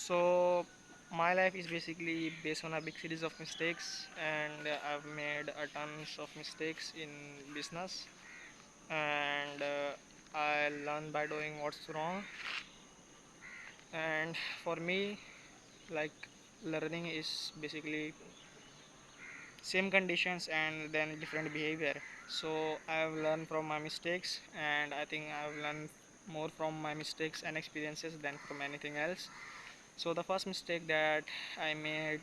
So my life is basically based on a big series of mistakes, and I've made a tons of mistakes in business, and I learn by doing what's wrong. And for me, like learning is basically same conditions and then different behavior. So I've learned from my mistakes, and I think I've learned more from my mistakes and experiences than from anything else. So the first mistake that I made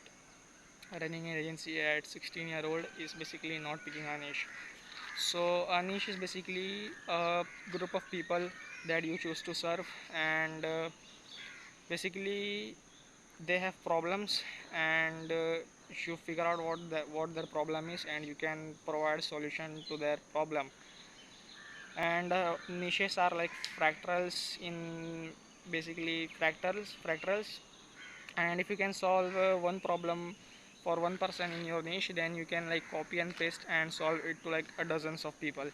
running an agency at 16-year-old is basically not picking a niche. So a niche is basically a group of people that you choose to serve, and basically they have problems, and you figure out what their problem is, and you can provide solution to their problem. And niches are like fractals in basically fractals, and if you can solve one problem for one person in your niche, then you can like copy and paste and solve it to like a dozens of people.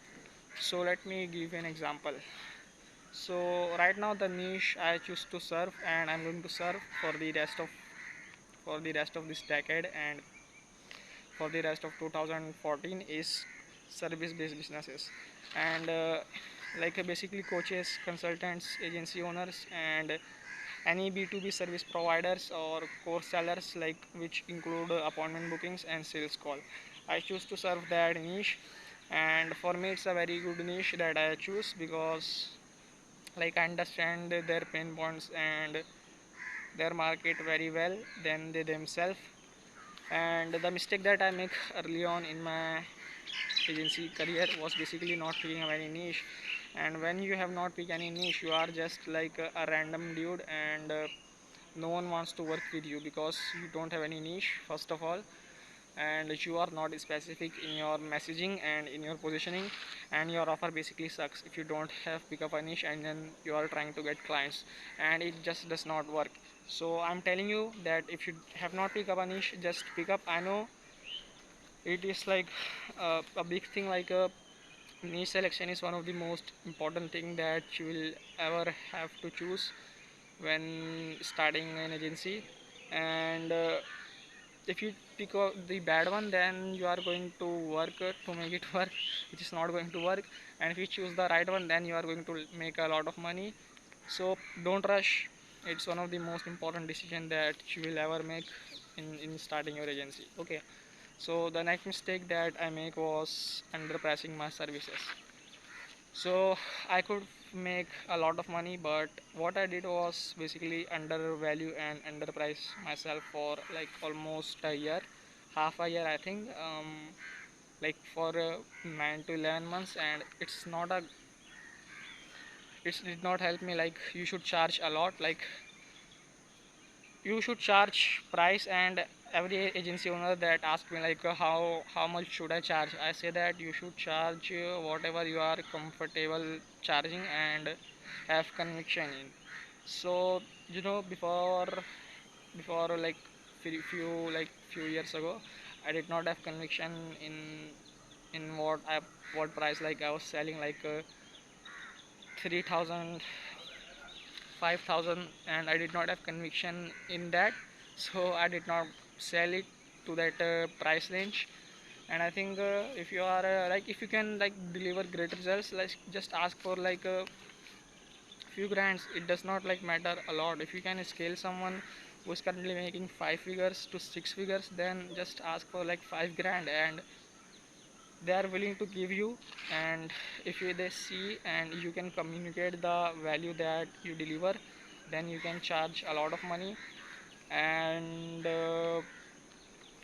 So let me give you an example. So right now the niche I choose to serve, and I'm going to serve for the rest of this decade, and for the rest of 2014 is service based businesses, and basically coaches, consultants, agency owners, and any B2B service providers or course sellers, like which include appointment bookings and sales call. I choose to serve that niche, and for me it's a very good niche that I choose because like I understand their pain points and their market very well than they themselves. And the mistake that I make early on in my agency career was basically not picking a very niche. And when you have not picked any niche, you are just like a random dude, and no one wants to work with you because you don't have any niche first of all, and you are not specific in your messaging and in your positioning, and your offer basically sucks if you don't have pick up a niche and then you are trying to get clients, and it just does not work. So I'm telling you that if you have not picked up a niche, just pick up. I know it is like a big thing, like a niche selection is one of the most important thing that you will ever have to choose when starting an agency. And if you pick up the bad one, then you are going to work to make it work, which is not going to work. And if you choose the right one, then you are going to make a lot of money. So don't rush. It's one of the most important decision that you will ever make in starting your agency. Okay, so the next mistake that I make was underpricing my services. So I could make a lot of money, but what I did was basically undervalue and underprice myself for like almost a year, half a year I think, like for 9 to 11 months, and it did not help me. Like you should charge a lot, like you should charge price. And every agency owner that ask me like how much should I charge, I say that you should charge whatever you are comfortable charging and have conviction in. So before like few years ago, I did not have conviction in what price, like I was selling like 3000, 5000, and I did not have conviction in that, so I did not sell it to that price range. And I think if you are like if you can like deliver great results, like just ask for like a few grands. It does not like matter a lot. If you can scale someone who is currently making 5 figures to 6 figures, then just ask for like 5 grand, and they are willing to give you. And if they see and you can communicate the value that you deliver, then you can charge a lot of money. And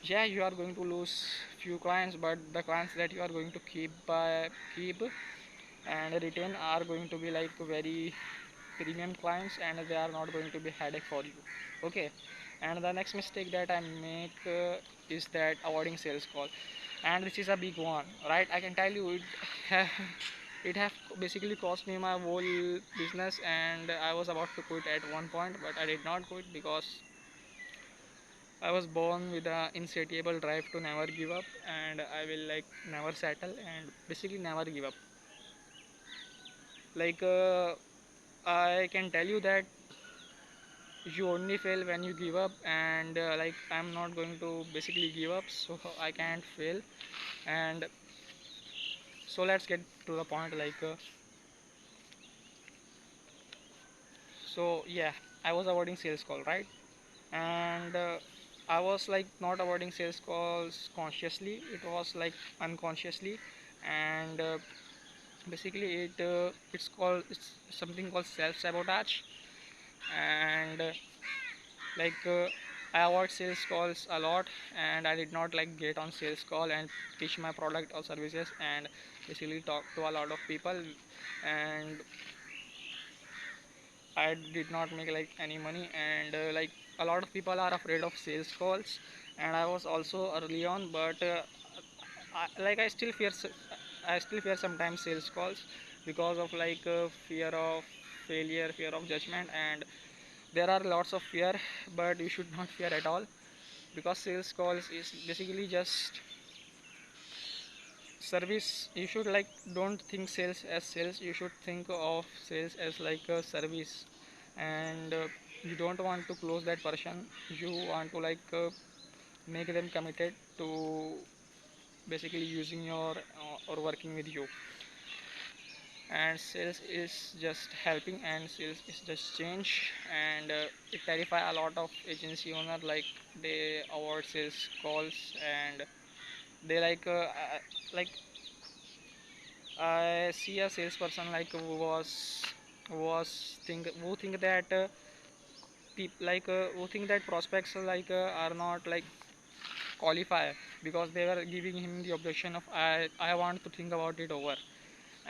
yeah, you are going to lose few clients, but the clients that you are going to keep and retain are going to be like very premium clients, and they are not going to be headache for you. Okay, and the next mistake that I make is that avoiding sales call. And this is a big one, right? I can tell you it it have basically cost me my whole business, and I was about to quit at one point, but I did not quit because I was born with a insatiable drive to never give up, and I will like never settle and basically never give up. Like I can tell you that you only fail when you give up, and like I'm not going to basically give up, so I can't fail. And so let's get to the point. So yeah, I was avoiding sales call, right? And I was like not avoiding sales calls consciously, it was like unconsciously. And basically it's something called self sabotage. And I avoid sales calls a lot, and I did not like get on sales call and pitch my product or services and basically talk to a lot of people. And I did not make like any money. And like a lot of people are afraid of sales calls, and I was also early on. But I still fear I still fear sometimes sales calls because of fear of failure, fear of judgment. And there are lots of fear, but you should not fear at all, because sales calls is basically just service. You should like don't think sales as sales, you should think of sales as like a service. And you don't want to close that person, you want to make them committed to basically using your or working with you. And sales is just helping, and sales is just change. And it terrify a lot of agency owner, like they avoid sales calls. And they like I see a salesperson like who think that who think that prospects are not like qualify, because they were giving him the objection of I want to think about it over.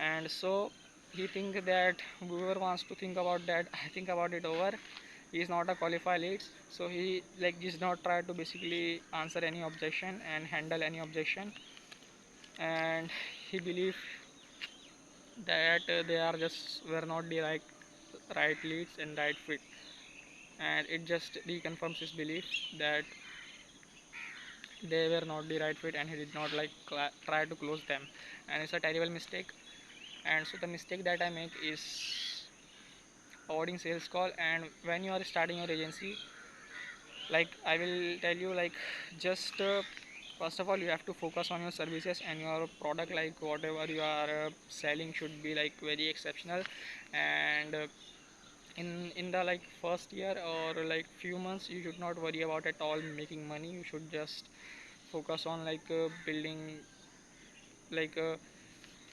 And so he think that whoever wants to think about that I think about it over, he is not a qualified lead. So he like does not try to basically answer any objection and handle any objection. And he believe that they are just were not the right leads and right fit. And it just reconfirms his belief that they were not the right fit, and he did not try to close them. And it's a terrible mistake. And so the mistake that I make is avoiding sales call. And when you are starting your agency, like I will tell you, just first of all you have to focus on your services and your product. Like whatever you are selling should be like very exceptional. And in the like first year or like few months, you should not worry about at all making money. You should just focus on building, like uh,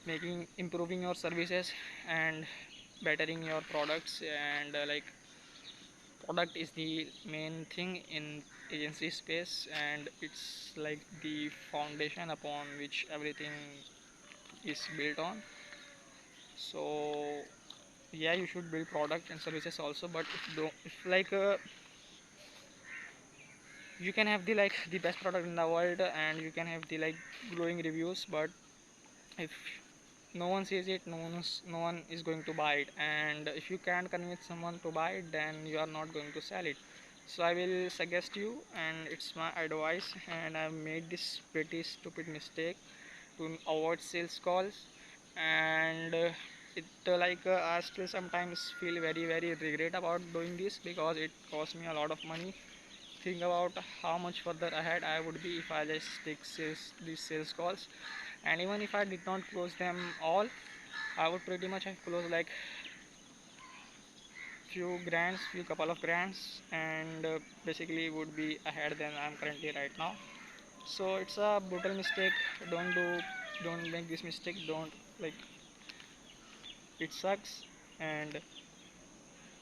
making improving your services and bettering your products. And product is the main thing in agency space, and it's like the foundation upon which everything is built on. So yeah, you should build product and services also. But if you can have the the best product in the world, and you can have the glowing reviews, but if no one sees it, no one is going to buy it. And if you can't convince someone to buy it, then you are not going to sell it. So I will suggest you, and it's my advice, and I've made this pretty stupid mistake to avoid sales calls. And I still sometimes feel very regret about doing this, because it cost me a lot of money. Think about how much further ahead I would be if I just take these sales calls. And even if I did not close them all, I would pretty much have closed like few couple of grants. And basically would be ahead than I'm currently right now. So it's a brutal mistake. Don't make this mistake. Don't like it sucks. And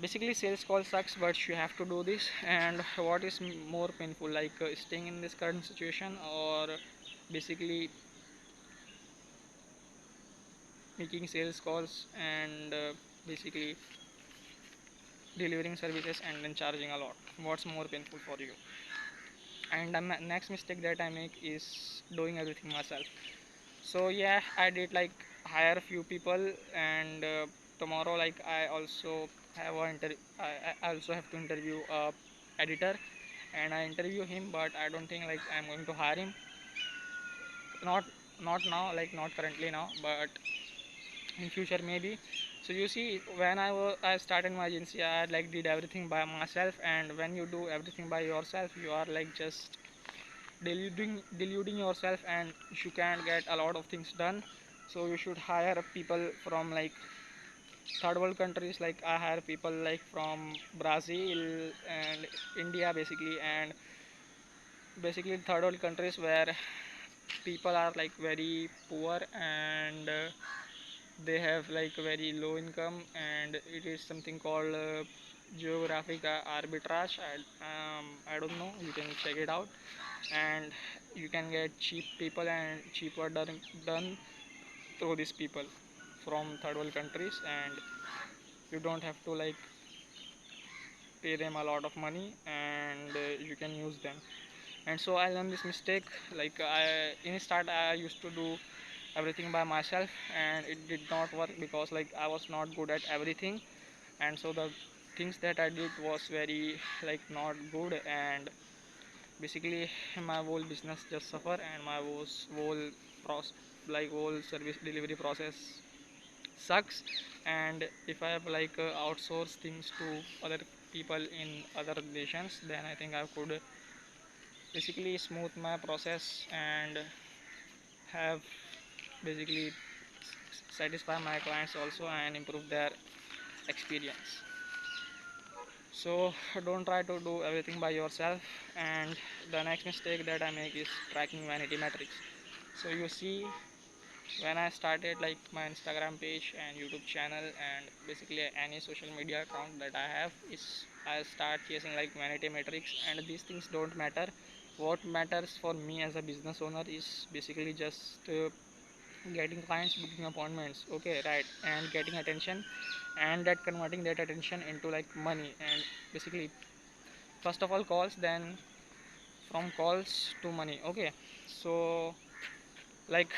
basically sales call sucks, but you have to do this. And what is more painful, staying in this current situation, or basically making sales calls and basically delivering services and then charging a lot? What's more painful for you? And the next mistake that I make is doing everything myself. So yeah, I did hire a few people. And tomorrow I also have I also have to interview a editor. And I interview him, but I don't think I'm going to hire him. Not not now, not currently now, but in future maybe. So you see, when I started my agency, I like did everything by myself, and when you do everything by yourself, you are like just deluding yourself, and you can't get a lot of things done. So you should hire people from like third world countries. Like I hire people like from Brazil and India basically, and basically third world countries where people are like very poor, and they have like very low income, and it is something called geographic arbitrage. I don't know, you can check it out, and you can get cheap people and cheaper done through these people from third world countries, and you don't have to like pay them a lot of money, and you can use them. And so I learned this mistake. Like I in start I used to do everything by myself, and it did not work because like I was not good at everything, and so the things that I did was very like not good, and basically my whole business just suffer, and my whole service delivery process sucks. And if I have like outsource things to other people in other nations, then I think I could basically smooth my process and have basically satisfy my clients also and improve their experience. So don't try to do everything by yourself. And the next mistake that I make is tracking vanity metrics. So you see, when I started like my Instagram page and YouTube channel and basically any social media account that I have, is I start chasing like vanity metrics, and these things don't matter. What matters for me as a business owner is basically just getting clients, booking appointments, okay, right, and getting attention, and that converting that attention into like money, and basically first of all calls, then from calls to money, okay. So like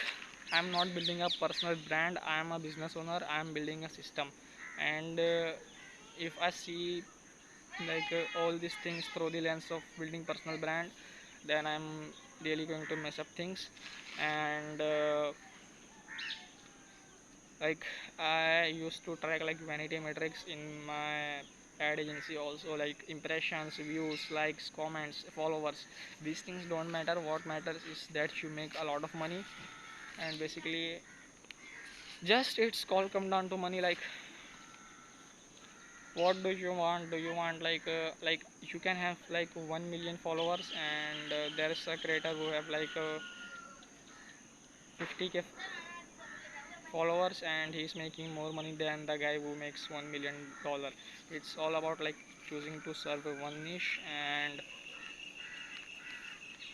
I'm not building a personal brand, I am a business owner, I am building a system. And if I see like all these things through the lens of building personal brand, then I'm really going to mess up things. And like I used to track like vanity metrics in my ad agency also, like impressions, views, likes, comments, followers. These things don't matter. What matters is that you make a lot of money, and basically just it's all come down to money. Like what do you want? Do you want like you can have like 1 million followers, and there is a creator who have like 50k followers, and he's making more money than the guy who makes $1 million. It's all about like choosing to serve one niche. And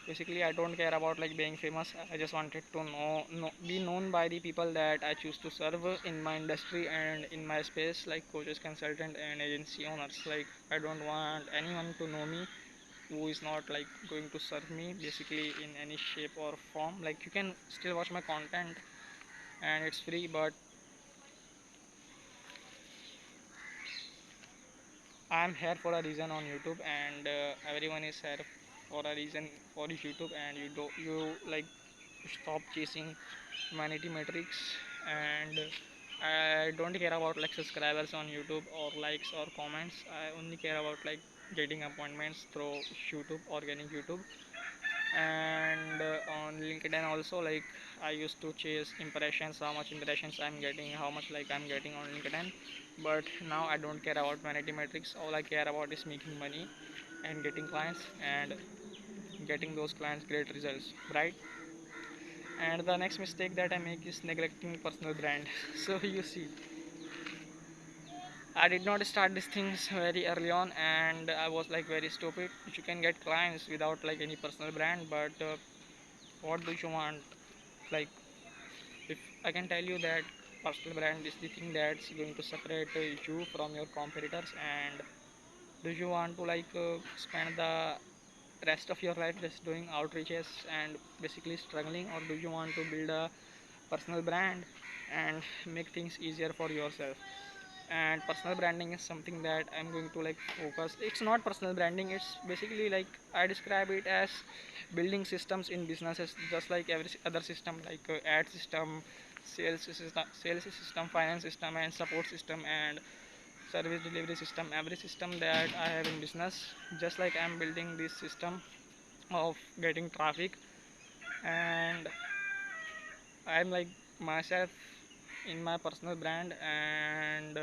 basically I don't care about like being famous. I just wanted to be known by the people that I choose to serve in my industry and in my space, like coaches, consultant, and agency owners. Like I don't want anyone to know me who is not like going to serve me basically in any shape or form. Like you can still watch my content and it's free, but I'm here for a reason on YouTube, and everyone is here for a reason for YouTube. And you like stop chasing vanity metrics. And I don't care about like subscribers on YouTube or likes or comments. I only care about like getting appointments through YouTube, organic YouTube. And on LinkedIn also, like I used to chase impressions, how much impressions I'm getting, how much like I'm getting on LinkedIn. But now I don't care about vanity metrics. All I care about is making money and getting clients, and getting those clients great results, right? And the next mistake that I make is neglecting personal brand. So you see, I did not start these things very early on, and I was like very stupid. You can get clients without like any personal brand, but what do you want? Like if I can tell you that personal brand is the thing that's going to separate you from your competitors. And do you want to like spend the rest of your life just doing outreaches and basically struggling, or do you want to build a personal brand and make things easier for yourself? And personal branding is something that I'm going to like focus. It's not personal branding, it's basically like I describe it as building systems in businesses, just like every other system, like ad system, sales system, finance system, and support system, and service delivery system. Every system that I have in business, just like I'm building this system of getting traffic, and I'm like myself in my personal brand. And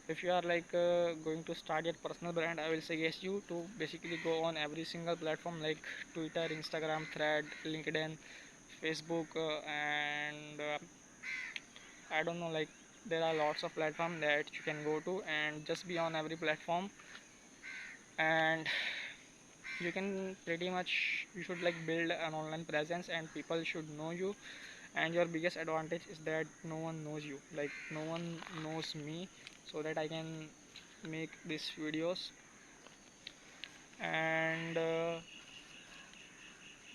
if you are like going to start your personal brand, I will suggest you to basically go on every single platform like Twitter, Instagram, Thread, LinkedIn, Facebook, and I don't know, like there are lots of platforms that you can go to and just be on every platform. And you can pretty much, you should like build an online presence and people should know you. And your biggest advantage is that no one knows you, like no one knows me, so that I can make these videos. And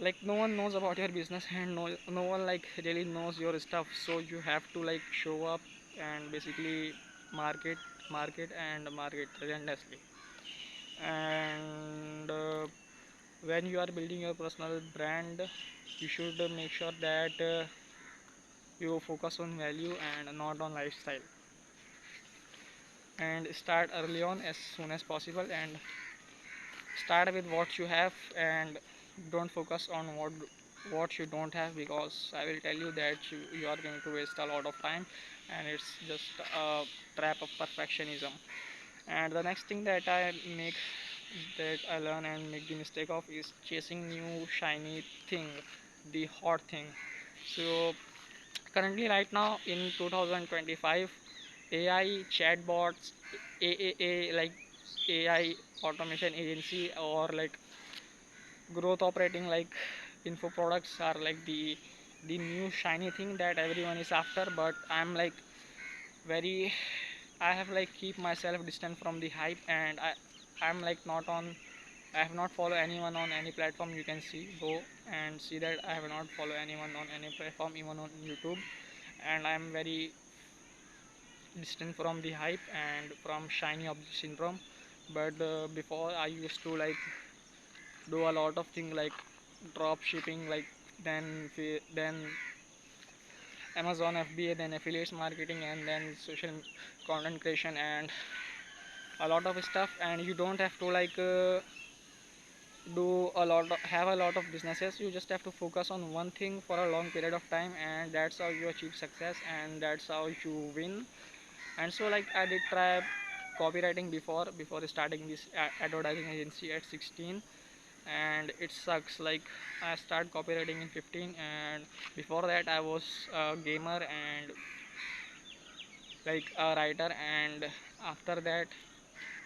like no one knows about your business, and no one like really knows your stuff, so you have to like show up and basically market market relentlessly. And when you are building your personal brand, you should make sure that you focus on value and not on lifestyle, and start early on as soon as possible, and start with what you have, and don't focus on what you don't have, because I will tell you that you are going to waste a lot of time, and it's just a trap of perfectionism. And the next thing that I learn and make the mistake of is chasing new shiny thing, the hot thing. So currently right now in 2025, AI chatbots, like AI automation agency, or like growth operating like info products are like the new shiny thing that everyone is after. But I'm like very, I have like keep myself distant from the hype, and I'm like not on, I have not follow anyone on any platform. You can see, go and see that I have not follow anyone on any platform, even on YouTube. And I'm very distant from the hype and from shiny object syndrome. But before I used to like do a lot of things like drop shipping, like then Amazon FBA, then affiliates marketing, and then social content creation, and a lot of stuff. And you don't have to like have a lot of businesses. You just have to focus on one thing for a long period of time, and that's how you achieve success, and that's how you win. And so like I did try copywriting before starting this advertising agency at 16, and it sucks. Like I started copywriting in 15, and before that I was a gamer and like a writer. And after that,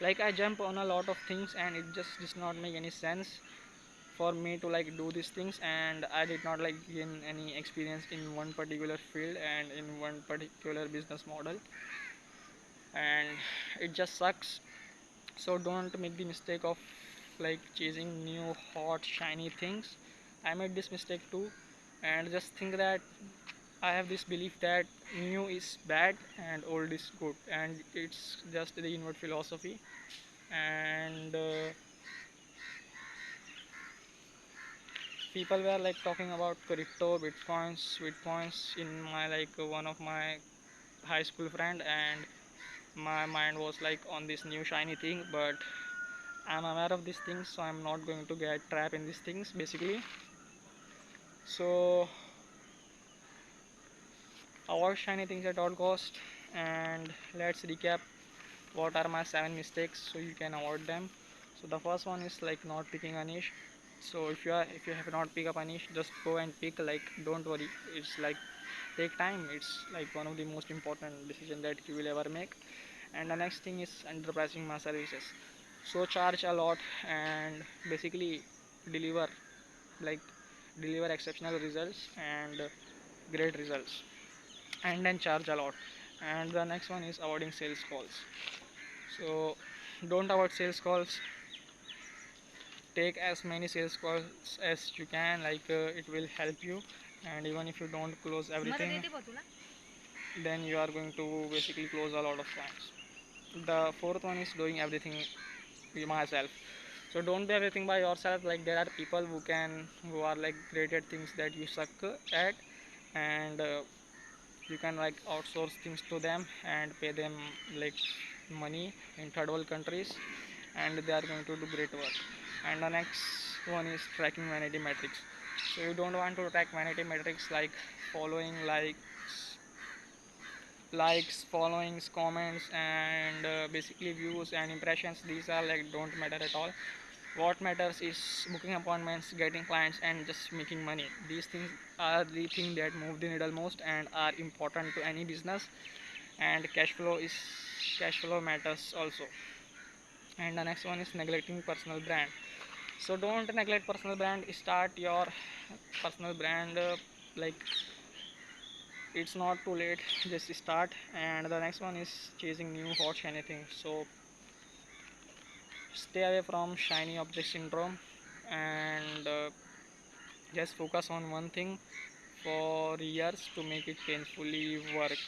like I jump on a lot of things, and it just does not make any sense for me to like do these things, and I did not like gain any experience in one particular field and in one particular business model, and it just sucks. So don't make the mistake of like chasing new hot shiny things. I made this mistake too, and just think that I have this belief that new is bad and old is good, and it's just the inward philosophy. And people were like talking about crypto, bitcoins in my like one of my high school friend, and my mind was like on this new shiny thing. But I'm aware of these things, so I'm not going to get trapped in these things basically. So avoid shiny things at all cost. And let's recap what are my 7 mistakes so you can avoid them. So the first one is like not picking a niche. So if you have not picked up a niche, just go and pick. Like don't worry, it's like take time. It's like one of the most important decision that you will ever make. And the next thing is underpricing my services. So charge a lot and basically deliver, like deliver exceptional results and great results, and then charge a lot. And the next one is avoiding sales calls. So don't avoid sales calls, take as many sales calls as you can, like it will help you. And even if you don't close everything, then you are going to basically close a lot of clients. The fourth one is doing everything myself. So don't do everything by yourself. Like there are people who are like great at things that you suck at, and you can like outsource things to them and pay them like money in third world countries, and they are going to do great work. And the next one is tracking vanity metrics. So you don't want to track vanity metrics like following likes, followings, comments, and basically views and impressions. These are like don't matter at all. What matters is booking appointments, getting clients, and just making money. These things are the thing that move the needle most and are important to any business. And cash flow matters also. And the next one is neglecting personal brand. So don't neglect personal brand. Start your personal brand. Like it's not too late. Just start. And the next one is chasing new hot shiny things. So stay away from shiny object syndrome, and just focus on one thing for years to make it painfully work.